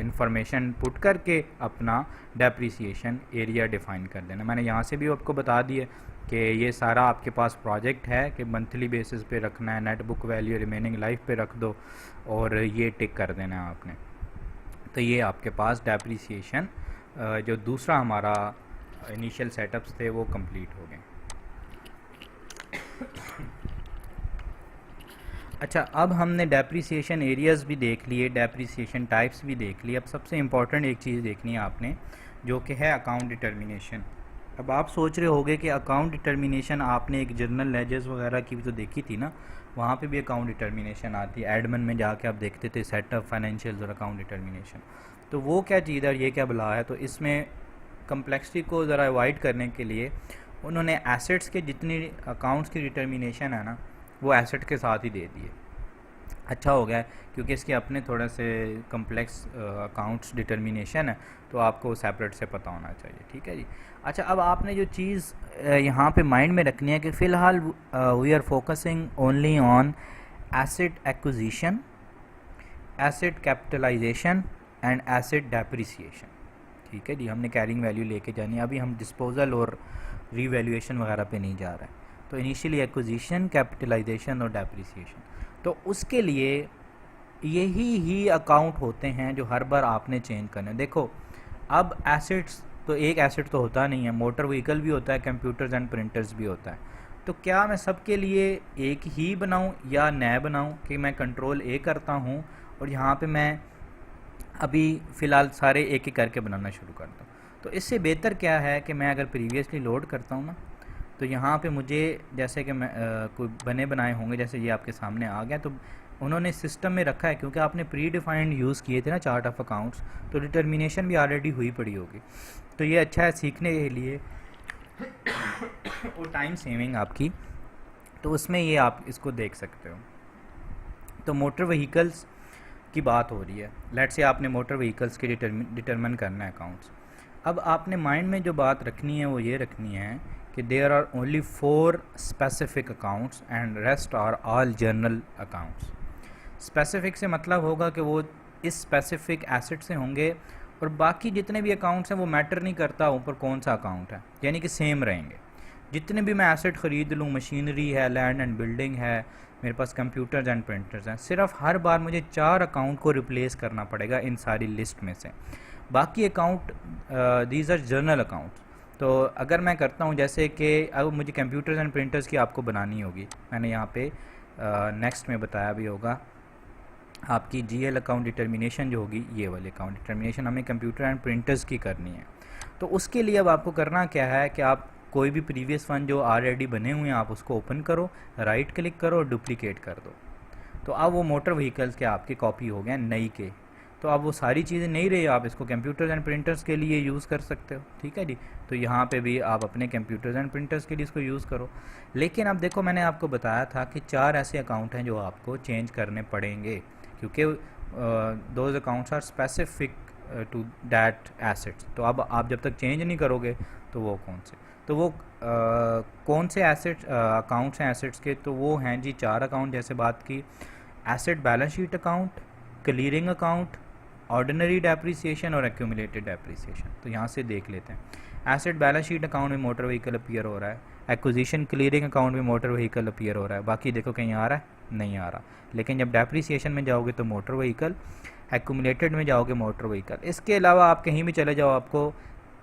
इंफॉर्मेशन पुट करके अपना डेप्रिसिएशन एरिया डिफ़ाइन कर देना। मैंने यहाँ से भी आपको बता दिया कि ये सारा आपके पास प्रोजेक्ट है कि मंथली बेसिस पे रखना है, net book value remaining life पे रख दो, और ये टिक कर देना है आपने। तो ये आपके पास डेप्रिसिएशन जो दूसरा हमारा इनिशियल सेटअप्स थे वो कंप्लीट हो गए। अच्छा, अब हमने डेप्रिसिएशन एरियाज़ भी देख लिए, डेप्रिसिएशन टाइप्स भी देख लिए। अब सबसे इम्पॉर्टेंट एक चीज़ देखनी है आपने, जो कि है अकाउंट डिटर्मिनेशन। अब आप सोच रहे होंगे कि अकाउंट डिटर्मिनेशन आपने एक जर्नल लेजर्स वगैरह की भी तो देखी थी ना, वहाँ पे भी अकाउंट डिटर्मिनेशन आती है। एडमिन में जाके आप देखते थे सेटअप फाइनेंशियल्स और अकाउंट डिटर्मिनेशन, तो वो क्या चीज़ है और ये क्या बला है। तो इसमें कम्प्लेक्सिटी को ज़रा अवॉइड करने के लिए उन्होंने एसेट्स के जितनी अकाउंट्स की डिटर्मिनेशन है ना, वो एसेट के साथ ही दे दिए। अच्छा हो गया, क्योंकि इसके अपने थोड़ा से कम्प्लेक्स अकाउंट्स डिटर्मिनेशन है, तो आपको सेपरेट से पता होना चाहिए। ठीक है जी। अच्छा, अब आपने जो चीज़ यहाँ पे माइंड में रखनी है कि फ़िलहाल we are focusing only on asset acquisition, asset capitalization and asset depreciation. ठीक है जी। हमने कैरिंग वैल्यू लेके जानी है, अभी हम डिस्पोजल और रीवैल्यूएशन वगैरह पे नहीं जा रहे हैं। तो इनिशियली एक्विजिशन, कैपिटलाइजेशन और डेप्रिसिएशन, तो उसके लिए यही ही अकाउंट होते हैं जो हर बार आपने चेंज करने। देखो, अब एसेट्स तो एक एसेट तो होता नहीं है, मोटर व्हीकल भी होता है, कंप्यूटर्स एंड प्रिंटर्स भी होता है। तो क्या मैं सबके लिए एक ही बनाऊं या नया बनाऊं कि मैं कंट्रोल ए करता हूं और यहाँ पे मैं अभी फ़िलहाल सारे एक एक करके बनाना शुरू करता हूँ। तो इससे बेहतर क्या है कि मैं अगर प्रीवियसली लोड करता हूँ ना, तो यहाँ पे मुझे जैसे कि मैं कोई बने बनाए होंगे, जैसे ये आपके सामने आ गया, तो उन्होंने सिस्टम में रखा है, क्योंकि आपने प्री डिफाइंड यूज़ किए थे ना चार्ट ऑफ अकाउंट्स, तो डिटर्मिनेशन भी ऑलरेडी हुई पड़ी होगी। तो ये अच्छा है सीखने के लिए और टाइम सेविंग आपकी, तो उसमें ये आप इसको देख सकते हो। तो मोटर व्हीकल्स की बात हो रही है, लेट्स से आपने मोटर व्हीकल्स के डिटरमिन करना है अकाउंट्स। अब आपने माइंड में जो बात रखनी है वो ये रखनी है कि there are only 4 specific accounts and rest are all general accounts. Specific से मतलब होगा कि वो इस स्पेसिफिक एसेट से होंगे, और बाकी जितने भी अकाउंट्स हैं वो मैटर नहीं करता ऊपर कौन सा अकाउंट है, यानी कि सेम रहेंगे। जितने भी मैं एसेट ख़रीद लूँ, मशीनरी है, लैंड एंड बिल्डिंग है, मेरे पास कंप्यूटर्स एंड प्रिंटर्स हैं, सिर्फ हर बार मुझे 4 अकाउंट को रिप्लेस करना पड़ेगा इन सारी लिस्ट में से। बाकी account these are general accounts. तो अगर मैं करता हूँ जैसे कि अब मुझे कंप्यूटर्स एंड प्रिंटर्स की आपको बनानी होगी, मैंने यहाँ पे नेक्स्ट में बताया भी होगा, आपकी जीएल अकाउंट डिटर्मिनेशन जो होगी, ये वाली अकाउंट डिटर्मिनेशन हमें कंप्यूटर एंड प्रिंटर्स की करनी है। तो उसके लिए अब आपको करना क्या है कि आप कोई भी प्रीवियस फंड जो ऑलरेडी बने हुए हैं आप उसको ओपन करो, राइट क्लिक करो और डुप्लीकेट कर दो। तो अब वो मोटर व्हीकल्स के आपके कॉपी हो गए नई के। तो तो अब वो सारी चीज़ें नहीं रही, आप इसको कंप्यूटर्स एंड प्रिंटर्स के लिए यूज़ कर सकते हो, ठीक है जी। तो यहाँ पे भी आप अपने कंप्यूटर्स एंड प्रिंटर्स के लिए इसको यूज़ करो। लेकिन अब देखो, मैंने आपको बताया था कि 4 ऐसे अकाउंट हैं जो आपको चेंज करने पड़ेंगे, क्योंकि those accounts are specific to that assets. तो अब आप जब तक चेंज नहीं करोगे तो वो कौन से, तो वो कौन से एसेट्स अकाउंट्स हैं एसेट्स के, तो वो हैं जी 4 अकाउंट जैसे बात की, asset balance sheet account, clearing account, ordinary depreciation और एक्यूमुलेटेड डेप्रिसिएशन। तो यहाँ से देख लेते हैं। एसेट बैलेंस शीट अकाउंट में मोटर व्हीकल अपीयर हो रहा है, एक्विजिशन क्लियरिंग अकाउंट में मोटर व्हीकल अपीयर हो रहा है, बाकी देखो कहीं आ रहा है, नहीं आ रहा। लेकिन जब डेप्रिसिएशन में जाओगे तो मोटर व्हीकल, एक्यूमुलेटेड में जाओगे मोटर व्हीकल। इसके अलावा आप कहीं भी चले जाओ, आपको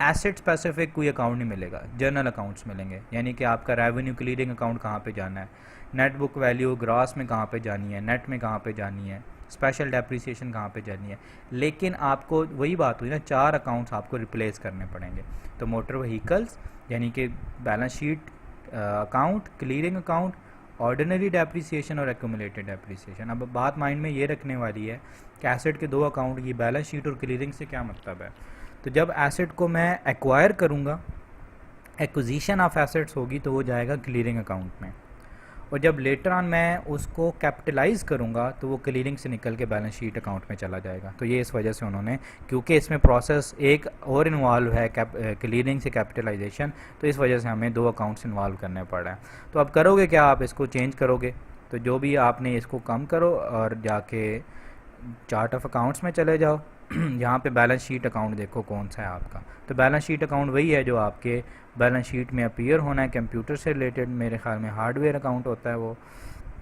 एसेट स्पेसिफिक कोई अकाउंट नहीं मिलेगा, जर्नल अकाउंट्स मिलेंगे। यानी कि आपका रेवेन्यू क्लियरिंग अकाउंट कहाँ पे जाना है, नेट बुक वैल्यू ग्रॉस में कहाँ पे जानी है, नेट में कहाँ पे जानी है, स्पेशल डेप्रिसिएशन कहाँ पे जानी है। लेकिन आपको वही बात हुई ना, 4 अकाउंट्स आपको रिप्लेस करने पड़ेंगे। तो मोटर व्हीकल्स यानी कि balance sheet account, clearing account, ordinary depreciation और एक्यूमुलेटेड डेप्रिसिएशन। अब बात माइंड में ये रखने वाली है कि एसेट के 2 अकाउंट, ये बैलेंस शीट और क्लियरिंग से क्या मतलब है। तो जब एसेट को मैं एक्वायर करूँगा, एक्विजिशन ऑफ एसेट्स होगी तो वो जाएगा क्लियरिंग अकाउंट में, और जब लेटर ऑन मैं उसको कैपिटलाइज करूँगा तो वो क्लियरिंग से निकल के बैलेंस शीट अकाउंट में चला जाएगा। तो ये इस वजह से उन्होंने, क्योंकि इसमें प्रोसेस एक और इन्वॉल्व है क्लियरिंग से कैपिटलाइजेशन, तो इस वजह से हमें 2 अकाउंट्स इन्वॉल्व करने पड़ रहे हैं। तो अब करोगे क्या, आप इसको चेंज करोगे, तो जो भी आपने इसको कम करो और जाके चार्ट ऑफ अकाउंट्स में चले जाओ। यहाँ पे बैलेंस शीट अकाउंट देखो कौन सा है आपका, तो बैलेंस शीट अकाउंट वही है जो आपके बैलेंस शीट में अपीयर होना है, कंप्यूटर से रिलेटेड। मेरे ख्याल में हार्डवेयर अकाउंट होता है वो,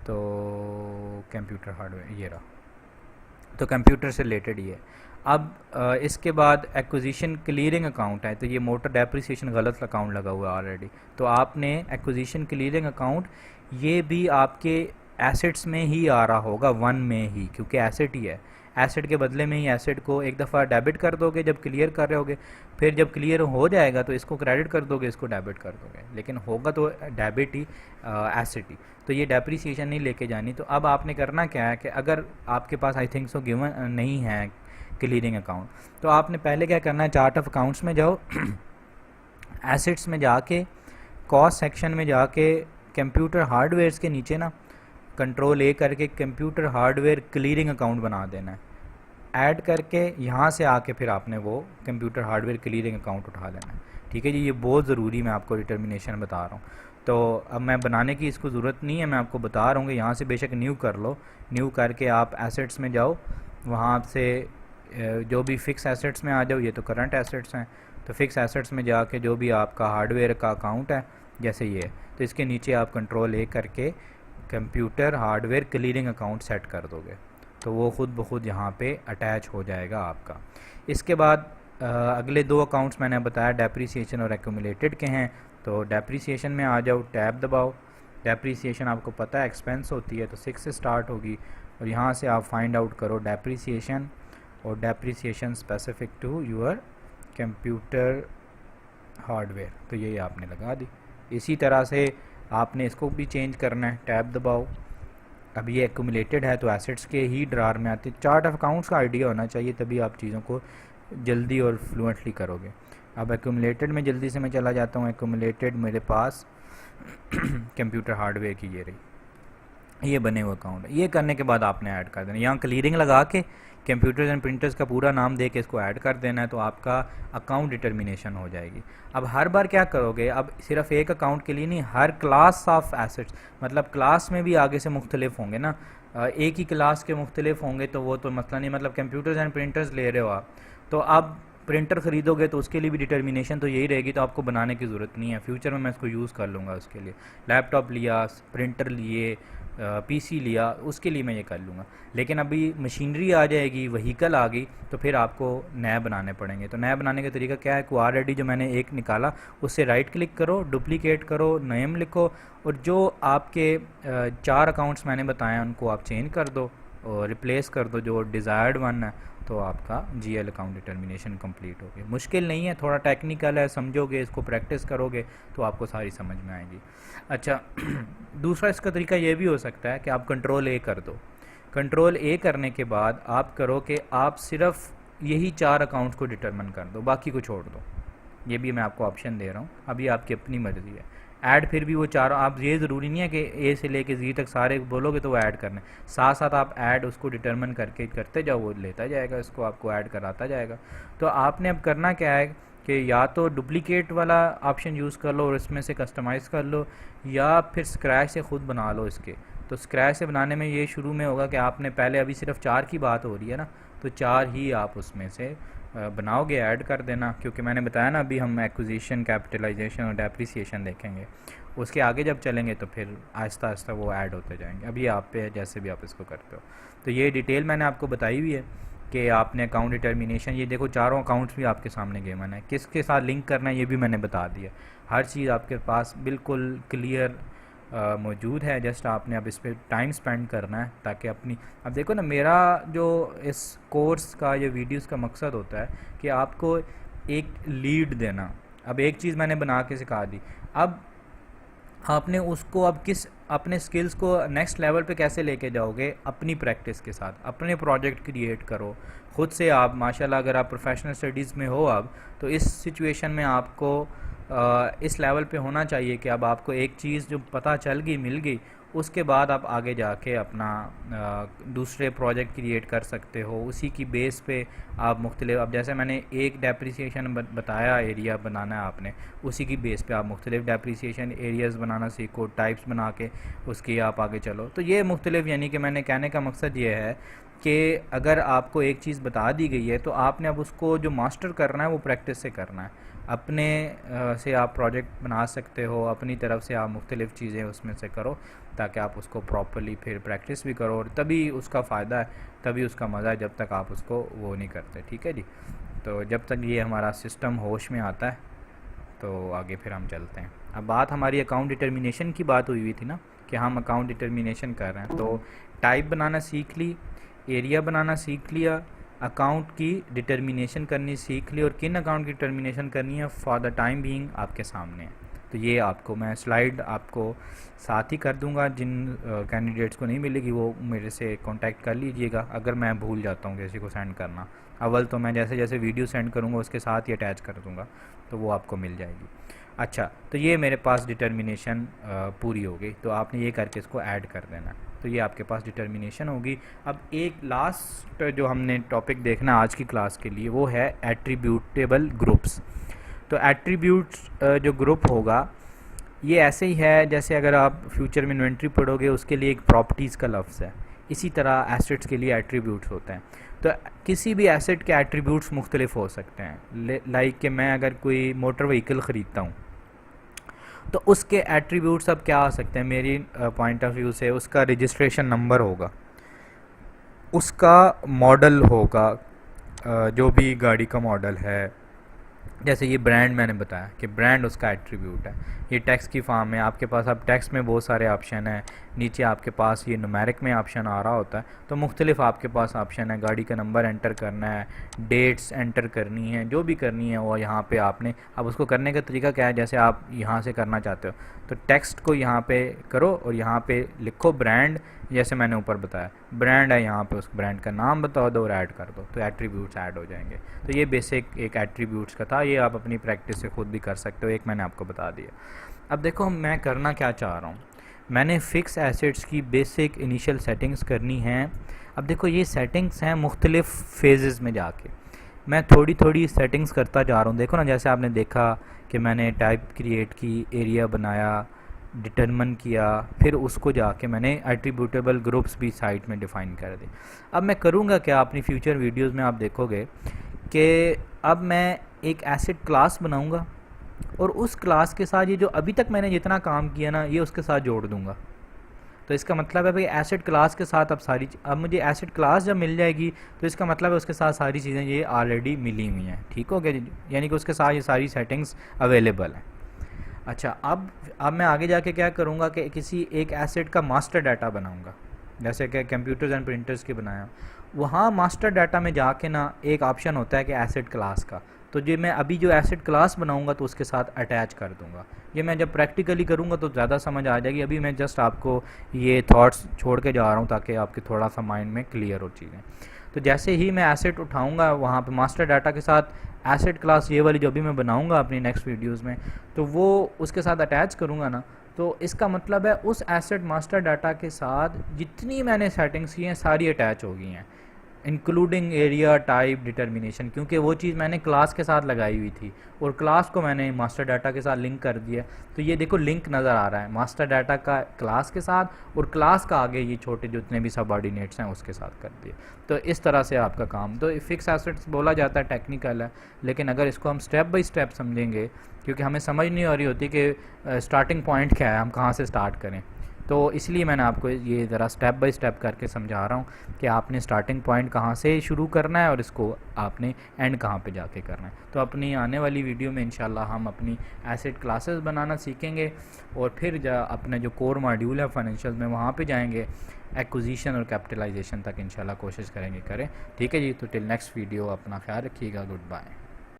तो कंप्यूटर हार्डवेयर ये रहा, तो कंप्यूटर से रिलेटेड ही है। अब इसके बाद एक्विजिशन क्लियरिंग अकाउंट है, तो ये मोटर डेप्रिसिएशन गलत अकाउंट लगा हुआ है ऑलरेडी, तो आपने एक्विजिशन क्लियरिंग अकाउंट, ये भी आपके एसेट्स में ही आ रहा होगा, 1 में ही, क्योंकि एसेट ही है। एसेट के बदले में ही एसेट को एक दफ़ा डेबिट कर दोगे जब क्लियर कर रहे होगे, फिर जब क्लियर हो जाएगा तो इसको क्रेडिट कर दोगे, इसको डेबिट कर दोगे, लेकिन होगा तो डेबिट ही, एसेट ही। तो ये डेप्रिसिएशन नहीं लेके जानी। तो अब आपने करना क्या है कि अगर आपके पास आई थिंक सो गिवन नहीं है क्लियरिंग अकाउंट, तो आपने पहले क्या करना है, चार्ट ऑफ अकाउंट्स में जाओ, एसेट्स में जाके कॉस्ट सेक्शन में जाके कंप्यूटर हार्डवेयर्स के नीचे ना कंट्रोल ए करके कंप्यूटर हार्डवेयर क्लियरिंग अकाउंट बना देना है, ऐड करके यहाँ से आके फिर आपने वो कंप्यूटर हार्डवेयर क्लियरिंग अकाउंट उठा लेना है, ठीक है जी। ये बहुत ज़रूरी, मैं आपको डिटर्मिनेशन बता रहा हूँ। तो अब मैं बनाने की इसको ज़रूरत नहीं है, मैं आपको बता रहा हूँ कि यहाँ से बेशक न्यू कर लो, न्यू करके आप एसेट्स में जाओ, वहाँ से जो भी फ़िक्स एसेट्स में आ जाओ, ये तो करंट एसेट्स हैं, तो फिक्स एसेट्स में जाके जो भी आपका हार्डवेयर का अकाउंट है जैसे ये है, तो इसके नीचे आप कंट्रोल ए करके computer hardware clearing account set कर दोगे, तो वो ख़ुद ब खुद यहाँ पे अटैच हो जाएगा आपका। इसके बाद अगले 2 अकाउंट्स मैंने बताया डेप्रिसिएशन और एक्यूमुलेटेड के हैं, तो डेप्रिसिएशन में आ जाओ, टैब दबाओ। डेप्रिसिएशन आपको पता है एक्सपेंस होती है, तो 6 से स्टार्ट होगी, और यहाँ से आप फाइंड आउट करो डेप्रिसिएशन, और depreciation specific to your computer hardware, तो यही आपने लगा दी। इसी तरह से आपने इसको भी चेंज करना है, टैब दबाओ। अब ये एक्यूमुलेटेड है तो एसेट्स के ही ड्रार में आते। चार्ट ऑफ अकाउंट्स का आइडिया होना चाहिए, तभी आप चीज़ों को जल्दी और फ्लुएंटली करोगे। अब एक्यूमुलेटेड में जल्दी से मैं चला जाता हूँ। एक्यूमुलेटेड मेरे पास कंप्यूटर हार्डवेयर की ये रही, ये बने हुए अकाउंट। ये करने के बाद आपने ऐड कर देना, यहाँ क्लियरिंग लगा के कंप्यूटर्स एंड प्रिंटर्स का पूरा नाम दे के इसको ऐड कर देना है, तो आपका अकाउंट डिटर्मिनेशन हो जाएगी। अब हर बार क्या करोगे, अब सिर्फ एक अकाउंट के लिए नहीं, हर क्लास ऑफ एसेट्स, मतलब क्लास में भी आगे से मुख्तलिफ होंगे ना, एक ही क्लास के मुख्तलिफ होंगे तो वो तो मसला नहीं, मतलब कंप्यूटर्स एंड प्रिंटर्स ले रहे हो आप, तो अब प्रिंटर ख़रीदोगे तो उसके लिए भी डिटर्मिनेशन तो यही रहेगी, तो आपको बनाने की ज़रूरत नहीं है। फ्यूचर में मैं इसको यूज़ कर लूँगा, उसके लिए लैपटॉप लिया, प्रिंटर लिए, पीसी लिया, उसके लिए मैं ये कर लूँगा। लेकिन अभी मशीनरी आ जाएगी, व्हीकल आ गई, तो फिर आपको नया बनाने पड़ेंगे। तो नया बनाने का तरीका क्या है, ऑलरेडी जो मैंने एक निकाला उससे राइट क्लिक करो, डुप्लीकेट करो, नेम लिखो, और जो आपके 4 अकाउंट्स मैंने बताए हैं उनको आप चेंज कर दो और रिप्लेस कर दो जो डिज़ायर्ड वन है, तो आपका जीएल अकाउंट डिटर्मिनेशन कंप्लीट हो गया। मुश्किल नहीं है, थोड़ा टेक्निकल है, समझोगे, इसको प्रैक्टिस करोगे तो आपको सारी समझ में आएगी। अच्छा दूसरा इसका तरीका ये भी हो सकता है कि आप कंट्रोल ए कर दो, कंट्रोल ए करने के बाद आप करो कि आप सिर्फ यही 4 अकाउंट्स को डिटरमिन कर दो, बाकी को छोड़ दो। ये भी मैं आपको ऑप्शन दे रहा हूँ, अभी आपकी अपनी मर्ज़ी है। ऐड फिर भी वो चारों, आप ये ज़रूरी नहीं है कि ए से लेके जी तक सारे बोलोगे तो वो ऐड करना है, साथ साथ आप ऐड उसको डिटरमिन करके करते जाओ, वो लेता जाएगा, इसको आपको ऐड कराता जाएगा। तो आपने अब करना क्या है कि या तो डुप्लीकेट वाला ऑप्शन यूज़ कर लो और इसमें से कस्टमाइज़ कर लो, या फिर स्क्रैच से ख़ुद बना लो इसके। तो स्क्रैच से बनाने में ये शुरू में होगा कि आपने पहले, अभी सिर्फ 4 की बात हो रही है ना, तो 4 ही आप उसमें से बनाओगे, ऐड कर देना। क्योंकि मैंने बताया ना, अभी हम एक्विजिशन, कैपिटलाइजेशन और डेप्रिसिएशन देखेंगे, उसके आगे जब चलेंगे तो फिर आहिस्ता आहिस्ता वो ऐड होते जाएंगे। अभी आप पे है जैसे भी आप इसको करते हो। तो ये डिटेल मैंने आपको बताई हुई है कि आपने अकाउंट डिटर्मिनेशन, ये देखो चारों अकाउंट्स भी आपके सामने गिवन है, किसके साथ लिंक करना है ये भी मैंने बता दिया। हर चीज़ आपके पास बिल्कुल क्लियर मौजूद है। जस्ट आपने अब इस पर टाइम स्पेंड करना है ताकि अपनी, अब देखो ना, मेरा जो इस कोर्स का या वीडियोस का मकसद होता है कि आपको एक लीड देना। अब एक चीज़ मैंने बना के सिखा दी, अब आपने उसको अब किस, अपने स्किल्स को नेक्स्ट लेवल पे कैसे लेके जाओगे, अपनी प्रैक्टिस के साथ। अपने प्रोजेक्ट क्रिएट करो खुद से। आप माशाल्लाह अगर आप प्रोफेशनल स्टडीज़ में हो अब, तो इस सिचुएशन में आपको इस लेवल पे होना चाहिए कि अब आपको एक चीज़ जो पता चल गई, मिल गई, उसके बाद आप आगे जाके अपना दूसरे प्रोजेक्ट क्रिएट कर सकते हो। उसी की बेस पे आप मुख्तलिफ, अब जैसे मैंने एक डेप्रिसिएशन बताया एरिया बनाना है आपने, उसी की बेस पे आप मुख्तलिफ डेप्रिसिएशन एरियाज़ बनाना सीखो, टाइप्स बना के उसकी आप आगे चलो। तो ये मुख्तलिफ, यानी कि मैंने कहने का मकसद ये है कि अगर आपको एक चीज़ बता दी गई है तो आपने अब उसको जो मास्टर करना है वो प्रैक्टिस से करना है। अपने से आप प्रोजेक्ट बना सकते हो, अपनी तरफ से आप मुख्तलिफ़ चीज़ें उसमें से करो ताकि आप उसको प्रॉपर्ली फिर प्रैक्टिस भी करो, और तभी उसका फ़ायदा है, तभी उसका मज़ा है, जब तक आप उसको वो नहीं करते। ठीक है जी। तो जब तक ये हमारा सिस्टम होश में आता है तो आगे फिर हम चलते हैं। अब बात हमारी अकाउंट डिटर्मिनेशन की बात हुई थी ना, कि हम अकाउंट डिटर्मिनेशन कर रहे हैं। तो टाइप बनाना सीख ली, एरिया बनाना सीख लिया, अकाउंट की डिटर्मिनेशन करनी सीख ली, और किन अकाउंट की डिटर्मिनेशन करनी है फॉर द टाइम बीइंग आपके सामने है। तो ये आपको मैं स्लाइड आपको साथ ही कर दूंगा, जिन कैंडिडेट्स को नहीं मिलेगी वो मेरे से कांटेक्ट कर लीजिएगा अगर मैं भूल जाता हूँ किसी को सेंड करना। अव्वल तो मैं जैसे जैसे वीडियो सेंड करूँगा उसके साथ ही अटैच कर दूँगा, तो वो आपको मिल जाएगी। अच्छा, तो ये मेरे पास डिटर्मिनेशन पूरी हो गई, तो आपने ये करके इसको ऐड कर देना। तो ये आपके पास डिटर्मिनेशन होगी। अब एक लास्ट जो हमने टॉपिक देखना आज की क्लास के लिए वो है एट्रीब्यूटेबल ग्रुप्स। तो एट्रीब्यूट्स जो ग्रुप होगा ये ऐसे ही है जैसे अगर आप फ्यूचर में इन्वेंट्री पढ़ोगे उसके लिए एक प्रॉपर्टीज़ का लफ्ज़ है, इसी तरह एसेट्स के लिए एट्रीब्यूट्स होते हैं। तो किसी भी एसेट के एट्रीब्यूट्स मुख्तलिफ हो सकते हैं। लाइक कि मैं अगर कोई मोटर व्हीकल ख़रीदता हूँ तो उसके एट्रीब्यूट्स अब क्या आ सकते हैं मेरी पॉइंट ऑफ व्यू से। उसका रजिस्ट्रेशन नंबर होगा, उसका मॉडल होगा, जो भी गाड़ी का मॉडल है। जैसे ये ब्रांड मैंने बताया कि ब्रांड उसका एट्रीब्यूट है। ये टेक्स्ट की फॉर्म में आपके पास, अब टेक्स्ट में बहुत सारे ऑप्शन हैं, नीचे आपके पास ये न्यूमेरिक में ऑप्शन आ रहा होता है, तो मुख्तलिफ आपके पास ऑप्शन है। गाड़ी का नंबर एंटर करना है, डेट्स एंटर करनी है, जो भी करनी है वो यहाँ पे आपने। अब उसको करने का तरीका क्या है, जैसे आप यहाँ से करना चाहते हो तो टेक्स्ट को यहाँ पे करो और यहाँ पे लिखो ब्रांड, जैसे मैंने ऊपर बताया ब्रांड है, यहाँ पे उस ब्रांड का नाम बता दो और ऐड कर दो, तो एट्रीब्यूट्स ऐड हो जाएंगे। तो ये बेसिक एक एट्रीब्यूट्स का था, ये आप अपनी प्रैक्टिस से खुद भी कर सकते हो, एक मैंने आपको बता दिया। अब देखो मैं करना क्या चाह रहा हूँ, मैंने फ़िक्स एसेट्स की बेसिक इनिशियल सेटिंग्स करनी है। अब देखो ये सेटिंग्स हैं मुख्तलिफ़ फेजेस में जाके, मैं थोड़ी थोड़ी सेटिंग्स करता जा रहा हूँ। देखो ना, जैसे आपने देखा कि मैंने टाइप क्रिएट की, एरिया बनाया, डिटरमिन किया, फिर उसको जाके मैंने एट्रीब्यूटेबल ग्रुप्स भी साइट में डिफ़ाइन कर दी। अब मैं करूँगा क्या, अपनी फ्यूचर वीडियोस में आप देखोगे कि अब मैं एक एसेट क्लास बनाऊँगा और उस क्लास के साथ ये जो अभी तक मैंने जितना काम किया ना ये उसके साथ जोड़ दूँगा। तो इसका मतलब है भाई एसेट क्लास के साथ अब मुझे एसेट क्लास जब मिल जाएगी तो इसका मतलब है उसके साथ सारी चीज़ें ये ऑलरेडी मिली हुई हैं। ठीक हो गया, यानी कि उसके साथ ये सारी सेटिंग्स अवेलेबल हैं। अच्छा, अब मैं आगे जाके क्या करूँगा कि किसी एक एसेट का मास्टर डाटा बनाऊँगा, जैसे कि कंप्यूटर्स एंड प्रिंटर्स की बनाया। वहाँ मास्टर डाटा में जाके ना एक ऑप्शन होता है कि एसेट क्लास का, तो ये मैं अभी जो एसेट क्लास बनाऊंगा तो उसके साथ अटैच कर दूंगा। ये मैं जब प्रैक्टिकली करूंगा तो ज़्यादा समझ आ जाएगी। अभी मैं जस्ट आपको ये थॉट्स छोड़ के जा रहा हूँ ताकि आपके थोड़ा सा माइंड में क्लियर हो चीज़ें। तो जैसे ही मैं एसेट उठाऊंगा वहाँ पे मास्टर डाटा के साथ एसेट क्लास ये वाली जो भी मैं बनाऊंगा अपनी नेक्स्ट वीडियोस में, तो वो उसके साथ अटैच करूंगा ना, तो इसका मतलब है उस एसेट मास्टर डाटा के साथ जितनी मैंने सेटिंग्स की हैं सारी अटैच हो गई हैं, इंक्लूडिंग एरिया टाइप डिटर्मिनेशन, क्योंकि वो चीज़ मैंने क्लास के साथ लगाई हुई थी और क्लास को मैंने मास्टर डाटा के साथ लिंक कर दिया। तो ये देखो लिंक नज़र आ रहा है मास्टर डाटा का क्लास के साथ, और क्लास का आगे ये छोटे जितने भी सबऑर्डिनेट्स हैं उसके साथ कर दिए। तो इस तरह से आपका काम, तो फिक्स एसेट्स बोला जाता है टेक्निकल है, लेकिन अगर इसको हम स्टेप बाय स्टेप समझेंगे, क्योंकि हमें समझ नहीं आ रही होती कि स्टार्टिंग पॉइंट क्या है, हम कहाँ से स्टार्ट करें, तो इसलिए मैंने आपको ये ज़रा स्टेप बाय स्टेप करके समझा रहा हूँ कि आपने स्टार्टिंग पॉइंट कहाँ से शुरू करना है और इसको आपने एंड कहाँ पे जाके करना है। तो अपनी आने वाली वीडियो में इंशाल्लाह हम अपनी एसेट क्लासेस बनाना सीखेंगे और फिर अपने जो कोर मॉड्यूल है फाइनेंशियल में वहाँ पे जाएंगे, एक्विजिशन और कैपिटलाइजेशन तक इंशाल्लाह कोशिश करेंगे करें। ठीक है जी, तो टिल नेक्स्ट वीडियो अपना ख्याल रखिएगा। Good bye.